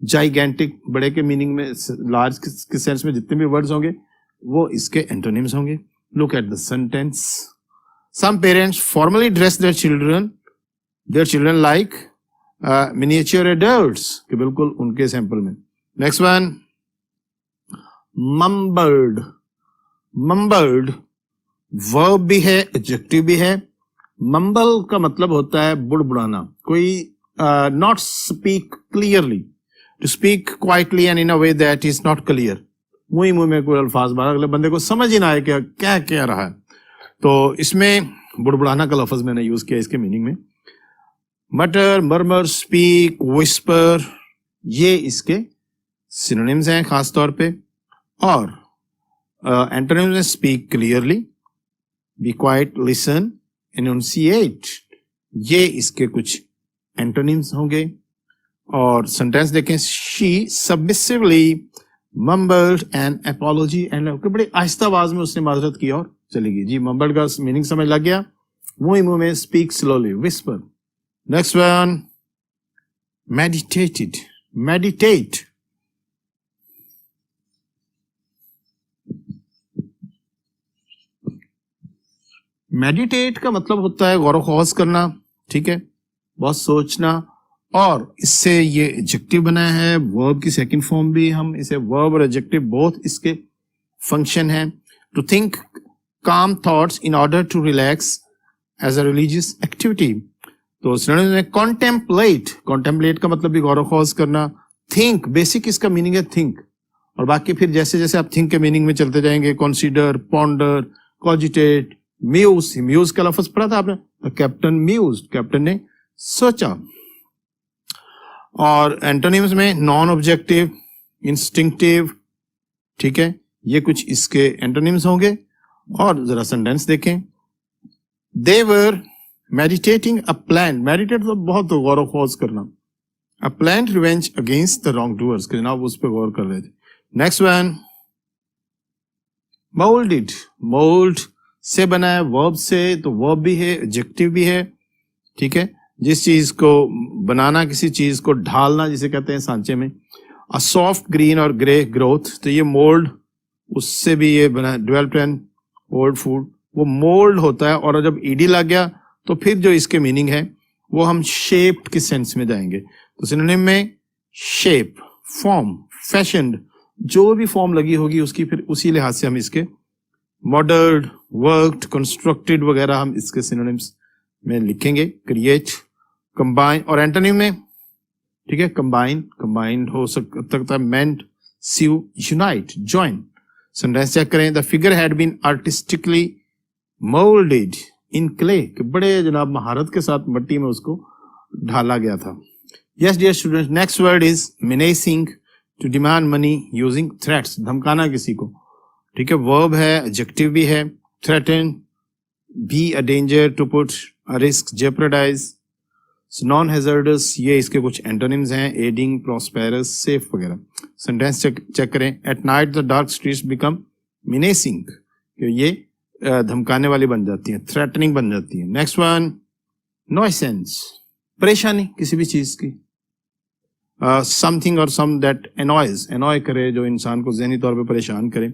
[SPEAKER 1] जाइगेंटिक, बड़े के मीनिंग में, लार्ज के सेंस में जितने भी वर्ड्स होंगे वो इसके एंटोनिम्स होंगे। Look at the sentence. Some parents formally dress their children like miniature adults, कि बिल्कुल उनके सैंपल में। Next one, mumbled. Mumbled verb भी है, एडजेक्टिव भी है। मम्बल का मतलब होता है बुड़बुड़ाना, कोई not speak clearly, to speak quietly and in a way that is not clear. मुंह में कोई अल्फाज बाहर अगले बंदे को समझ ही ना आए क्या कह रहा है। तो इसमें बुड़बुड़ाना का लफ्ज मैंने यूज किया इसके मीनिंग में। मटर, मर्मर, स्पीक, विस्पर, ये इसके सिनोनिम्स हैं खास तौर पे। और एंटोनिम्स में speak clearly, be quiet, listen, enunciate, ये इसके कुछ एंटोनिम्स होंगे। और सेंटेंस देखें, she submissively mumbled an apology and, बड़ी आहिस्ता आवाज में उसने माजरत की और चली गई। जी मम्बल्ड का मीनिंग समझ लग गया। मुंह में, speak slowly, whisper. Next one, meditated. Meditate, meditate का मतलब होता है गौर ख्वास करना, ठीक है, बहुत सोचना। और इससे ये एडजेक्टिव बना है, वर्ब की सेकंड फॉर्म भी, हम इसे वर्ब और एडजेक्टिव बोथ इसके फंक्शन है। To think calm thoughts in order to relax as a religious activity. तो सिनोनिम में कॉन्टेम्पलेट, कॉन्टेम्पलेट का मतलब भी गौर ख्वास करना। थिंक, बेसिक इसका मीनिंग है थिंक, और बाकी फिर जैसे जैसे आप थिंक के मीनिंग में चलते जाएंगे, consider, ponder, cogitate, muse, muse का लफ्ज पढ़ा था आपने, कैप्टन म्यूज, कैप्टन ने सोचा। और एंटोनिम्स में नॉन ऑब्जेक्टिव, इंस्टिंक्टिव, ठीक है, ये कुछ इसके एंटोनिम्स होंगे। और जरा सेंटेंस देखें, they were meditating a plan. Meditate तो बहुत गौर ख्वास करना। A plan revenge against the wrongdoers, कि जनाब उस पर गौर कर रहे थे। Next one, moulded. मोल्ड से बना है, वर्ब से, तो वर्ब भी है, एडजेक्टिव भी है, ठीक है, जिस चीज को बनाना, किसी चीज को ढालना जिसे कहते हैं सांचे में। अ सॉफ्ट ग्रीन और ग्रे ग्रोथ, तो ये मोल्ड, उससे भी ये बना, डेवलप्ड एंड ओल्ड फूड, वो मोल्ड होता है। और जब ईडी लग गया तो फिर जो इसके मीनिंग है वो हम शेप्ड के सेंस में जाएंगे। तो सिनोनिम में शेप, फॉर्म, फैशन्ड, जो भी फॉर्म लगी होगी उसकी फिर उसी लिहाज से हम इसके मॉडल्ड, वर्कड, कंस्ट्रक्टेड वगैरह हम इसके सिनोनिम्स में लिखेंगे। Create, combine. और एंटोनिम में, ठीक है, कंबाइन, कंबाइंड हो सकता है, mend, sew, unite, join. Sentence check करें, the figure had been artistically moulded in clay, कि बड़े जनाब महारत के साथ मिट्टी में उसको ढाला गया था। Yes dear students, next word is menacing, to demand money using threats, धमकाना किसी को, ठीक है, वर्ब है, एडजेक्टिव भी है। Threaten, be a danger, to put a risk, jeopardize, non hazardous, ये इसके कुछ एंटोनिम्स हैं, एडिंग, प्रॉस्पेरस, सेफ वगैरह। सेंटेंस चेक करें। At night the dark streets become menacing, ये धमकाने वाली बन जाती है, थ्रेटनिंग बन जाती है। नेक्स्ट वन, नॉइसेंस, परेशानी किसी भी चीज की, समथिंग और सम दैट एनॉयज, एनॉय करे, जो इंसान को ज़हनी तौर पे परेशान करे।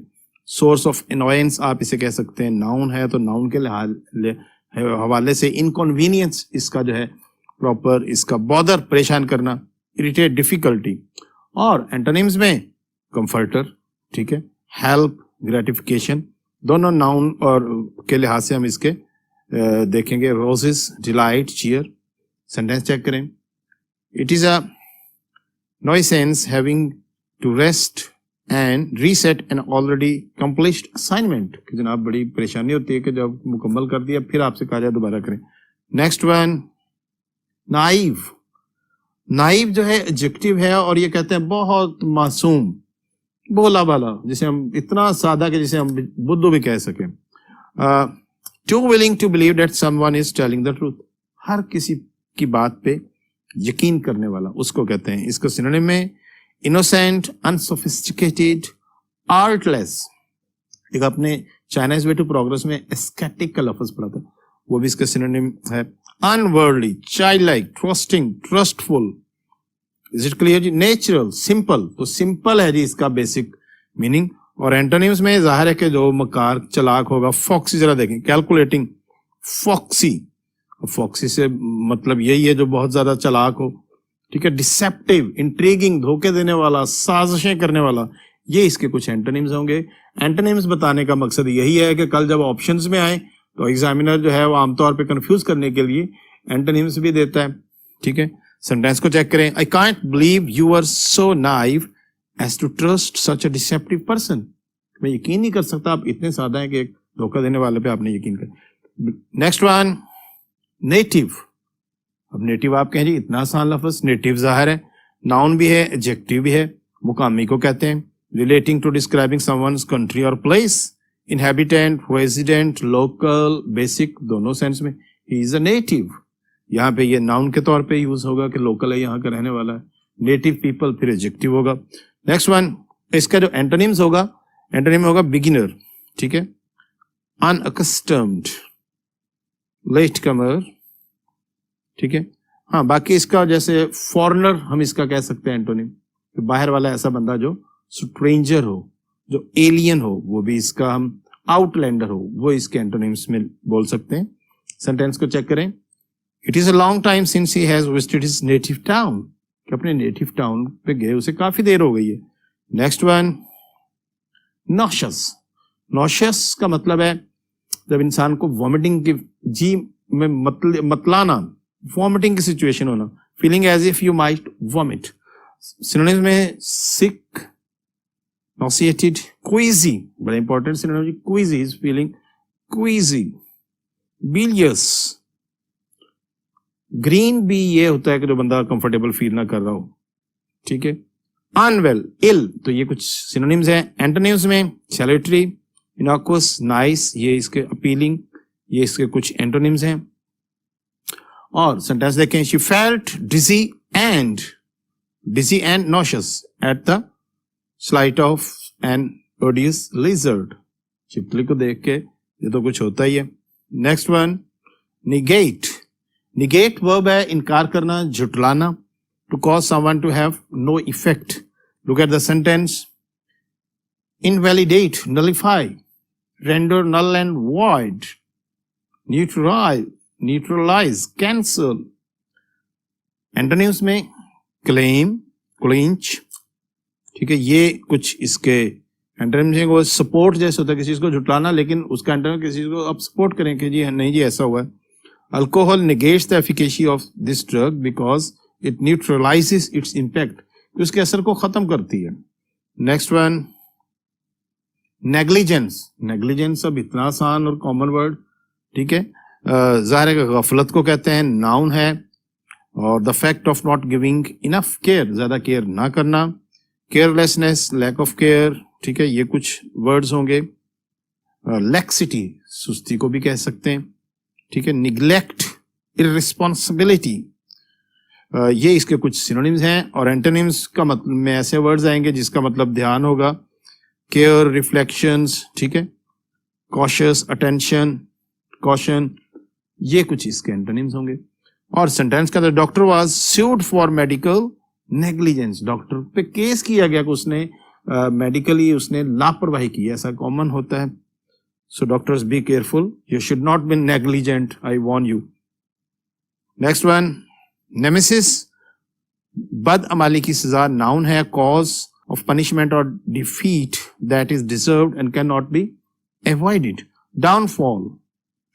[SPEAKER 1] सोर्स ऑफ एनॉयंस आप इसे कह सकते हैं। नाउन है तो नाउन के हवाले से इनकन्वीनियंस इसका जो है प्रॉपर, इसका बॉदर, परेशान करना, इरिटेट, डिफिकल्टी। और एंटोनिम्स में कंफर्टर, ठीक है, हेल्प, ग्रेटिफिकेशन, दोनों नाउन और के लिहाज से हम इसके देखेंगे। Roses, delight, cheer. Sentence check करें। It is a nuisance having to rest and reset an already complete assignment, कि जनाब बड़ी परेशानी होती है कि जब मुकम्मल कर दिया फिर आपसे कहा जाए दोबारा करें। Next one, naive. नाइव जो है एडजेक्टिव है और ये कहते हैं बहुत मासूम, भोला भाला, जिसे हम इतना सादा कि जिसे हम बुद्धू भी कह सकें। Too willing to believe that someone is telling the truth, हर किसी की बात पे यकीन करने वाला, उसको कहते हैं। इसको सिनोनिम में इनोसेंट, अनसोफिस्टिकेटेड, आर्टलेस। एक आपने चाइनीज वे टू प्रोग्रेस में एस्केटिक का लफ्ज पढ़ा था, वो भी इसका सिनोनिम है। Unworldly, childlike, trusting, trustful. Is it clear जी? नेचुरल, सिंपल, तो सिंपल है जी इसका बेसिक मीनिंग। और एंटोनिम्स में जाहिर है कि जो मकार, चालाक होगा, फॉक्सी, जरा देखें, कैलकुलेटिंग, फॉक्सी। फॉक्सी से मतलब यही है जो बहुत ज्यादा चालाक हो, ठीक है। डिसेप्टिव, इंट्रीगिंग, धोखे देने वाला, साजिशें करने वाला, ये इसके कुछ एंटोनिम्स होंगे। एंटोनिम्स बताने का मकसद यही है कि कल जब ऑप्शंस में आए तो एग्जामिनर जो है वो आमतौर पे कंफ्यूज करने के लिए एंटोनिम्स भी देता है, ठीक है। सेंटेंस को चेक करें। I can't believe you are so naive as to trust such a deceptive person, मैं यकीन नहीं कर सकता आप इतने सादा हैं कि एक धोखा देने वाले पे आपने यकीन कर। Next one, native. अब नेटिव आप कहें जी इतना आसान लफ्ज, नेटिव जाहिर है नाउन भी है, एडजेक्टिव भी है, मुकामी को कहते हैं। Relating to describing someone's country और place, inhabitant, resident, local, basic, दोनों सेंस में ही इज अ नेटिव। यहाँ पे ये नाउन के तौर पे यूज होगा कि लोकल है, यहाँ का रहने वाला है। नेटिव पीपल फिर एडजेक्टिव होगा। नेक्स्ट वन, इसका जो एंटोनिम्स होगा, एंटोनिम होगा बिगिनर, ठीक है, अनअकस्टम्ड, लेट कमर, ठीक है। हाँ, बाकी इसका जैसे फॉरेनर हम इसका कह सकते हैं एंटोनिम, बाहर वाला ऐसा बंदा जो स्ट्रेंजर हो, जो एलियन हो, वो भी इसका हम आउटलैंडर हो, वो इसके एंटोनिम्स में बोल सकते हैं। सेंटेंस को चेक करें। It is a long time since he has visited his native town, कि अपने नेटिव टाउन पे गए उसे काफी देर हो गई है। Next one, nauseous. नॉशियस का मतलब है जब इंसान को वॉमिटिंग की, जी में मतलाना, वॉमिटिंग की सिचुएशन होना, feeling as if you might vomit. Synonyms में सिक, nauseated, queasy, बड़ा important synonym, queasy, is feeling queasy, bilious, green भी ये होता है कि जो बंदा कंफर्टेबल फील ना कर रहा हो, ठीक है। अनवेल, इल, तो ये कुछ सिनोनिम्स हैं। एंटोनिम्स में सैल्यूटरी, इनॉक्वस, नाइस, ये इसके अपीलिंग, ये इसके कुछ एंटोनिम्स हैं। और सेंटेंस देखें। She felt dizzy and nauseous at the sight of an odious lizard, छिपकली को देख के ये तो कुछ होता ही है। Next one, negate. Negate verb है इनकार करना, झुटलाना, to cause someone to have no effect. Look at the sentence. Invalidate, nullify, render null and void, neutralize, cancel. Antonyms में क्लेम, क्लिंच, ठीक है, ये कुछ इसके एंटोनिम्स हैं। वो सपोर्ट जैसे होता है किसी चीज को झुटलाना, लेकिन उसका एंटोनिम किसी चीज को आप सपोर्ट करें कि जी नहीं जी ऐसा हुआ है। Alcohol negates the efficacy of this drug because it neutralises its impact, उसके असर को खत्म करती है। Next one, negligence. नेग्लिजेंस अब इतना आसान और कॉमन वर्ड, ठीक है। जाहिर है गफलत को कहते हैं, नाउन है। और the fact of not giving enough care, ज्यादा केयर ना करना। केयरलेसनेस, लैक ऑफ केयर, ठीक है, ये कुछ वर्ड्स होंगे। लैक्सिटी, सुस्ती को भी कह सकते हैं, ठीक है। निग्लेक्ट, इररिस्पॉन्सिबिलिटी, ये इसके कुछ सिनोनिम्स हैं। और एंटोनिम्स का मतलब में ऐसे वर्ड्स आएंगे जिसका मतलब ध्यान होगा, केयर, रिफ्लेक्शंस, ठीक है, कॉशियस, अटेंशन, कॉशन, ये कुछ इसके एंटोनिम्स होंगे। और सेंटेंस का doctor was sued for medical negligence, doctor पे केस किया गया कि उसने मेडिकली उसने लापरवाही की, ऐसा कॉमन होता है। So doctors be careful, you should not be negligent, I warn you. Next one, nemesis, बदअमाली की सजा, नाउन है, कॉज ऑफ पनिशमेंट और defeat that is deserved and can not be avoided. Downfall,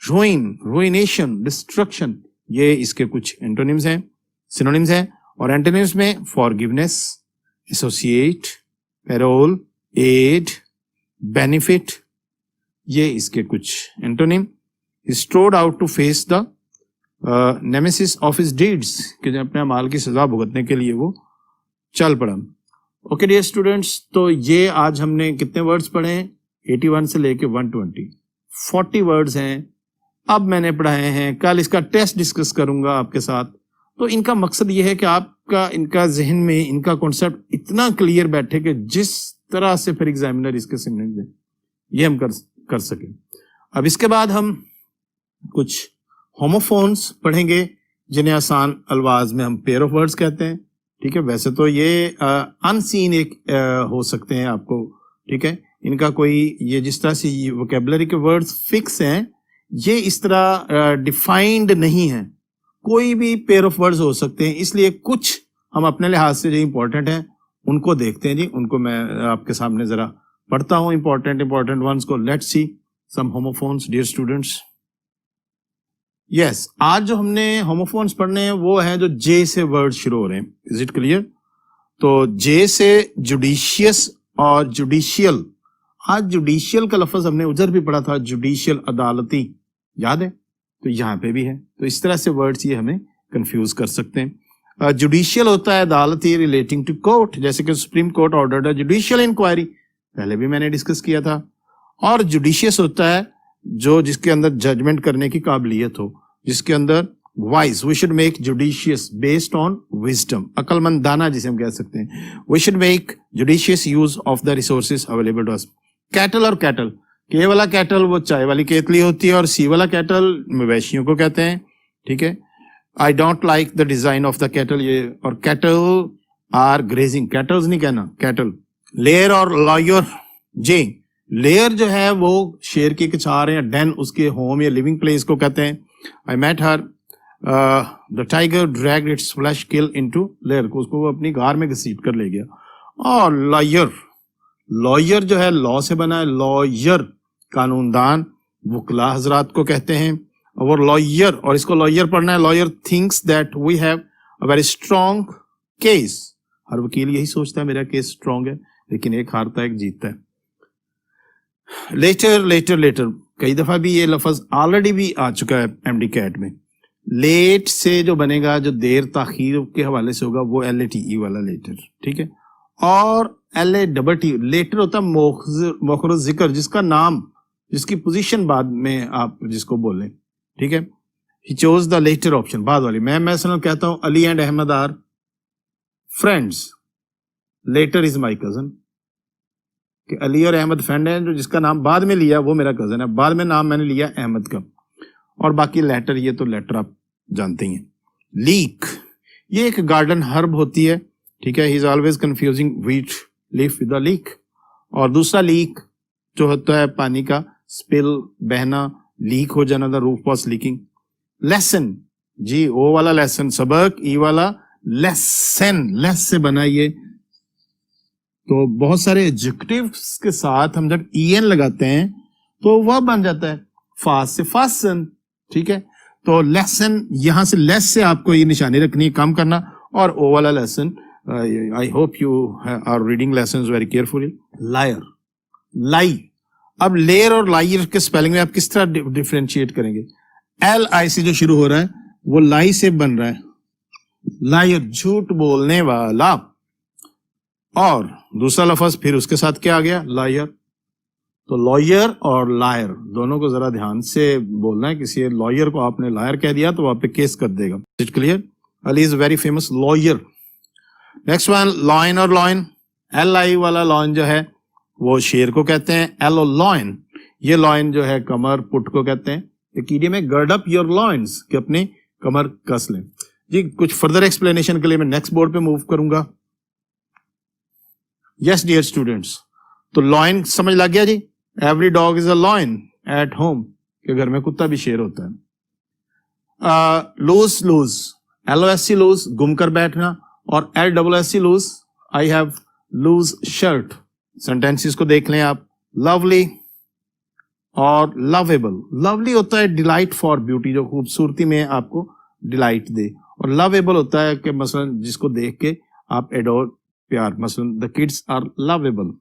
[SPEAKER 1] ruin, ruination, destruction, ये इसके कुछ antonyms हैं, synonyms हैं। और एंटोनिम्स में forgiveness, associate, parole, aid, benefit, ये इसके कुछ antonym. Strode out to face the nemesis of his deeds, कि अपने अमाल की सजा भुगतने के लिए वो चल पड़ा। ओके डियर स्टूडेंट्स, तो ये आज हमने कितने वर्ड्स पढ़े हैं? 81 से लेके 120, 40 वर्ड्स हैं अब मैंने पढ़ाए हैं। कल इसका टेस्ट डिस्कस करूंगा आपके साथ। तो इनका मकसद ये है कि आपका इनका जहन में इनका कॉन्सेप्ट इतना क्लियर बैठे कि जिस तरह से फिर एग्जामिनर इसके सिमरन दे ये हम कर सके। अब इसके बाद हम कुछ होमोफोन्स पढ़ेंगे जिन्हें आसान अल्फाज में हम पेयर ऑफ वर्ड्स कहते हैं, ठीक है। वैसे तो ये अनसीन एक हो सकते हैं आपको, ठीक है। इनका कोई ये जिस तरह से वोकेबलरी के वर्ड्स फिक्स हैं, ये इस तरह डिफाइंड नहीं है, कोई भी पेयर ऑफ वर्ड्स हो सकते हैं। इसलिए कुछ हम अपने लिहाज से जो इंपॉर्टेंट हैं उनको देखते हैं जी, उनको मैं आपके सामने जरा पढ़ता हूं इंपॉर्टेंट वंस को। Let's see some homophones dear students. Yes, आज जो हमने होमोफोन्स पढ़ने हैं वो है जो जे से वर्ड शुरू हो रहे हैं। Is it clear? तो जे से जुडिशियस और जुडिशियल। आज जुडिशियल का लफ्ज हमने उधर भी पढ़ा था, जुडिशियल, अदालती, याद है? तो यहाँ पे भी है। तो इस तरह से वर्ड्स ये हमें कंफ्यूज कर सकते हैं। जुडिशियल होता है अदालती, रिलेटिंग टू कोर्ट, जैसे कि supreme court ordered a judicial inquiry, पहले भी मैंने डिस्कस किया था। और जुडिशियस होता है जो जिसके अंदर जजमेंट करने की काबिलियत हो, जिसके अंदर wise, we should make judicious based on wisdom, अकलमंदाना जिसे हम कह सकते हैं। We should make judicious use of the resources available to us. Cattle और कैटल, के वाला कैटल वो चाय वाली केतली होती है और सी वाला कैटल मवेशियों को कहते हैं, ठीक है। I don't like the design of the cattle, ये और कैटल आर ग्रेजिंग, कैटल्स नहीं कहना, कैटल। लेयर और लॉयर, जे, लेयर जो है वो शेर की कछार या डेन, उसके होम या लिविंग प्लेस को कहते हैं। I met her, the tiger dragged its flesh kill into lair, को उसको वो अपनी गार में घसीट कर ले गया। और लॉयर, लॉयर जो है लॉ से बना है, लॉयर कानूनदान, वकला हजरात को कहते हैं। और लॉयर, और इसको लॉयर पढ़ना है, lawyer thinks that we have a very strong case. हर वकील यही सोचता है मेरा केस स्ट्रॉन्ग है, लेकिन एक हारता है एक जीतता है। लेटर, लेटर, लेटर, कई दफा भी ये लफ्ज ऑलरेडी भी आ चुका है एमडी कैट में। लेट से जो बनेगा, जो देर ताखीर के हवाले से होगा, वो LATE वाला लेटर, ठीक है। और LATT, लेटर होता है मोखर जिक्र, जिसका नाम, जिसकी पोजीशन बाद में आप जिसको बोलें, ठीक है। He chose the latter option, बाद वाली। मैं मसलन कहता हूं Ali and Ahmad are friends, latter is my cousin, कि अली और अहमद फ्रेंड है, जो जिसका नाम बाद में लिया वो मेरा कजन है, बाद में नाम मैंने लिया अहमद का। और बाकी लेटर, ये तो लेटर आप जानते ही हैं। लीक, ये एक गार्डन हर्ब होती है, ठीक है। He is always confusing wheat leaf with the leak. और दूसरा लीक जो होता है पानी का स्पिल, बहना, लीक हो जाना, the roof was leaking. Lesson, जी ओ वाला लेसन, सबक, ई वाला लेसन, लेस से बना ये। तो बहुत सारे एडजेक्टिव्स के साथ हम जब en लगाते हैं तो वह बन जाता है फास्ट से फासन, ठीक है। तो लेसन, यहां से लेस से आपको ये निशानी रखनी है, कम करना। और ओ वाला lesson, I hope you are reading lessons very carefully. Liar, lie. अब लेयर और लायर के स्पेलिंग में आप किस तरह डिफरेंशिएट करेंगे? LI से जो शुरू हो रहा है वो लाई से बन रहा है, लायर, झूठ बोलने वाला। और दूसरा लफ्ज फिर उसके साथ क्या आ गया? लायर। तो लॉयर और लायर दोनों को जरा ध्यान से बोलना है। किसी लॉयर को आपने लायर कह दिया तो वहां पे केस कर देगा। It clear? Ali is very famous lawyer. Next one loin और लॉइन, एल आई वाला लॉइन जो है वो शेर को कहते हैं, एलो लॉइन, ये लॉइन जो है कमर पुट को कहते हैं। एक इडियम है गर्ड अप योर लॉइन्स, कि अपनी कमर कस लें। जी कुछ फर्दर एक्सप्लेनेशन के लिए मैं नेक्स्ट बोर्ड पे मूव करूंगा। यस डियर स्टूडेंट्स, तो लॉइन समझ लग गया जी। Every dog is a lion at home, के घर में कुत्ता भी शेर होता है। लूज लूज, LOSC लूज गुम कर बैठना, और LWSC loose I have loose shirt. Sentences को देख लें आप। लवली और लवेबल, लवली होता है डिलाइट फॉर ब्यूटी, जो खूबसूरती में आपको डिलाइट दे, और लवेबल होता है कि मसलन जिसको देख के आप एडोर, प्यार, मसलन the kids are lovable.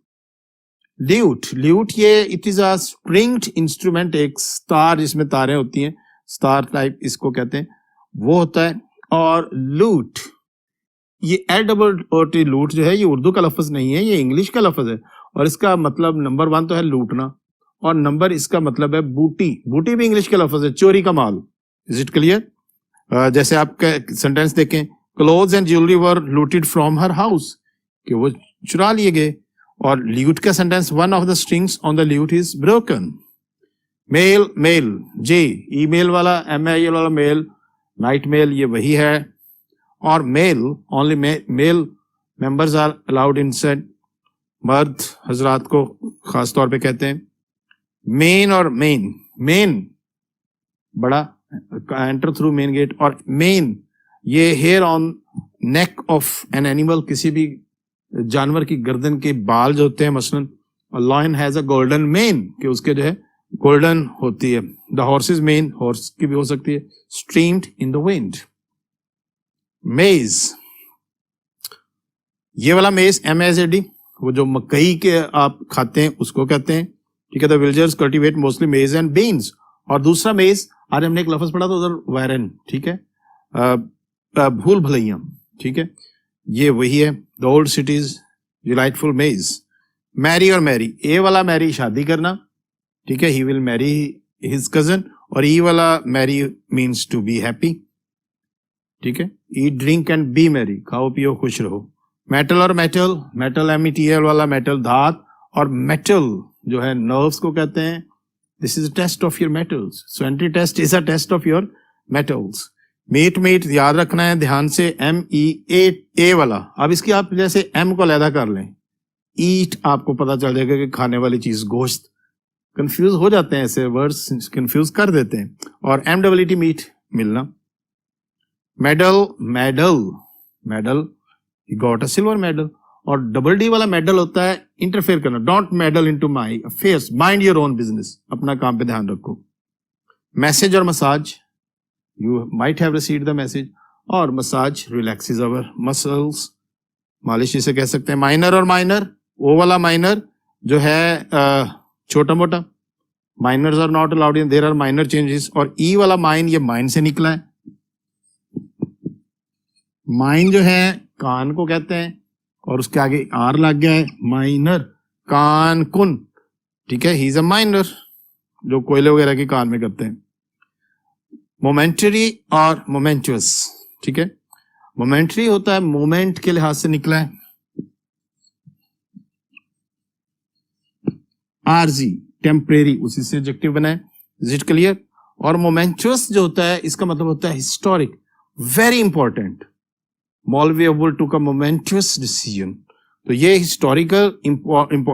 [SPEAKER 1] Lute, lute ये it is a stringed instrument, एक स्टार जिसमें तारें होती हैं, स्टार टाइप इसको कहते हैं, वो होता है। और लूट, ये LOOT लूट जो है ये उर्दू का लफ्ज नहीं है, ये इंग्लिश का लफ्ज है, और इसका मतलब नंबर 1 तो है लूटना, और नंबर इसका मतलब है बूटी। बूटी भी इंग्लिश का लफ्ज है, चोरी का माल। Is it clear? जैसे आपका सेंटेंस देखें, clothes and jewellery were looted from her house, कि वो चुरा लिए गए। और ल्यूट का sentence, one of the strings on the lute is broken. Mail, mail जे ईमेल वाला, MAIL वाला मेल, नाइट मेल ये वही है। और male only male members are allowed inside, मर्द हजरात को खास तौर पे कहते हैं। मेन और मेन, मेन बड़ा, एंटर थ्रू मेन गेट, और मेन ये hair on neck of an animal, किसी भी जानवर की गर्दन के बाल जो होते हैं, मसलन lion has a golden main, कि उसके जो है गोल्डन होती है। The horse is main, horse की भी हो सकती है। Streamed in the wind. मेज, ये वाला मेज MAZD, वो जो मकई के आप खाते हैं उसको कहते हैं, ठीक है। द विलेजर्स कल्टीवेट मोस्टली मेज एंड बीन्स। और दूसरा मेज, आज हमने एक लफ्ज पढ़ा था उधर, वैरन, ठीक है, भूल भलैया, ठीक है, ये वही है। The old city's delightful maze. Marry और मैरी, ए वाला मैरी शादी करना, ठीक है, he will marry his cousin, और ई वाला merry means to be happy, ठीक है। Eat drink and be merry, खाओ पियो खुश रहो। मेटल और मेटल, मेटल METL वाला मेटल धात, और मेटल जो है नर्व्स को कहते हैं। This is a test of your mettles, so entry test is a test of your mettles. Meat, meet याद रखना है ध्यान से, MEA वाला। अब इसकी आप जैसे M को अलहदा कर लें, ईट आपको पता चल जाएगा कि खाने वाली चीज, गोश्त। कंफ्यूज हो जाते हैं, ऐसे वर्ड्स कंफ्यूज कर देते हैं। और MWT मीट, मिलना। Medal, medal, medal, got a silver medal. और DD वाला मेडल होता है इंटरफेयर करना, don't medal into my affairs, mind your own business, अपना काम पे ध्यान रखो। मैसेज और massage, you might have received the message, और मसाज रिलैक्सेस आवर मसल्स, मालिश इसे कह सकते हैं। माइनर और माइनर, वो वाला माइनर जो है छोटा मोटा, minors are not allowed in, there are minor changes. और ई वाला माइन, ये माइन से निकला है। माइन जो है कान को कहते हैं, और उसके आगे आर लग गया है, माइनर, कान कुन, ठीक है, ही इज अ माइनर, जो कोयले वगैरह के कान में करते हैं। मोमेंटरी और मोमेंटुअस, ठीक है। मोमेंटरी होता है मोमेंट के लिहाज से निकला है, RG टेम्परेरी, उसी से एडजेक्टिव बना है। Is it clear? और मोमेंटुअस जो होता है इसका मतलब होता है हिस्टोरिक, वेरी इंपॉर्टेंट। मौलवी अबुल टुक अ मोमेंटुअस डिसीजन, तो ये हिस्टोरिकल,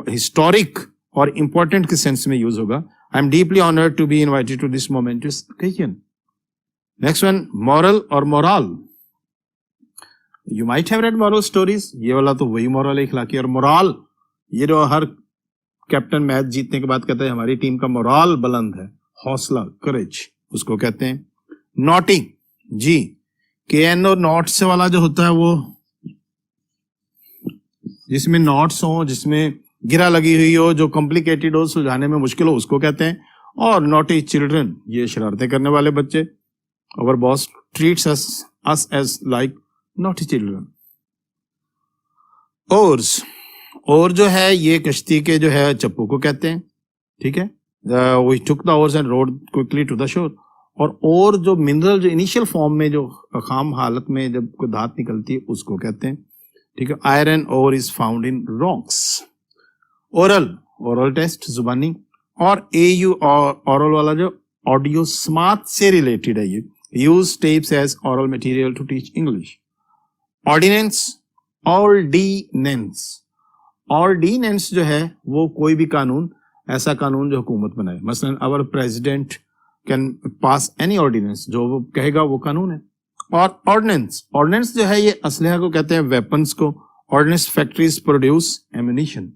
[SPEAKER 1] हिस्टोरिक और इंपॉर्टेंट के सेंस में यूज होगा। I am deeply honoured to be invited to this momentous occasion. Next one, moral और moral. You might have read moral stories, ये वाला तो वही मॉरल है, इखलाकी। और मोरल, ये जो हर कैप्टन मैच जीतने के बाद कहता है हमारी टीम का मोरल बुलंद है, हौसला, करेज, उसको कहते हैं। नॉटी, जी KNO नॉट्स वाला जो होता है वो जिसमें नॉट्स हो, जिसमें गिरा लगी हुई हो, जो कॉम्प्लिकेटेड हो, सुलझाने में मुश्किल हो, उसको कहते हैं। और नॉटी चिल्ड्रन, ये शरारतें करने वाले बच्चे। Our boss treats us as like naughty children. Oars, और जो है ये कश्ती के जो है चप्पू को कहते हैं, ठीक है। We took the oars and rowed quickly to the shore. और जो मिनरल जो इनिशियल फॉर्म में जो खाम हालत में जब कोई धात निकलती है उसको कहते हैं, ठीक है। Iron ore is found in rocks. Oral test जुबानी, और एयू और ऑरल वाला जो ऑडियो स्मार्ट से रिलेटेड है, ये use tapes as aural material to teach English. Ordinance, ordnance जो है वो कोई भी कानून, ऐसा कानून जो हुकूमत बनाए, मसलन our president can pass any ordinance, जो वो कहेगा वो कानून है। और ऑर्डिनेंस जो है ये असलहा को कहते हैं, वेपन्स को। Ordnance factories produce ammunition.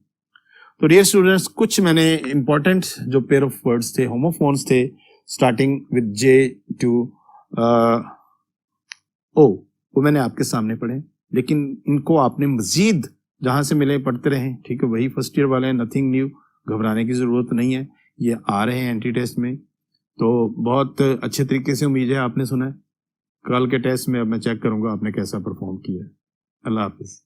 [SPEAKER 1] तो डियर स्टूडेंट्स, कुछ मैंने इंपॉर्टेंट जो पेयर ऑफ वर्ड्स थे, होमोफोन्स थे, starting with J to O, वो मैंने आपके सामने पढ़े, लेकिन इनको आपने मजीद जहां से मिले पढ़ते रहें, ठीक है। वही फर्स्ट ईयर वाले हैं, नथिंग न्यू, घबराने की जरूरत नहीं है, ये आ रहे हैं एंटी टेस्ट में। तो बहुत अच्छे तरीके से उम्मीद है आपने सुना है। कल के टेस्ट में अब मैं चेक करूंगा आपने कैसा परफॉर्म किया है। अल्लाह हाफिज।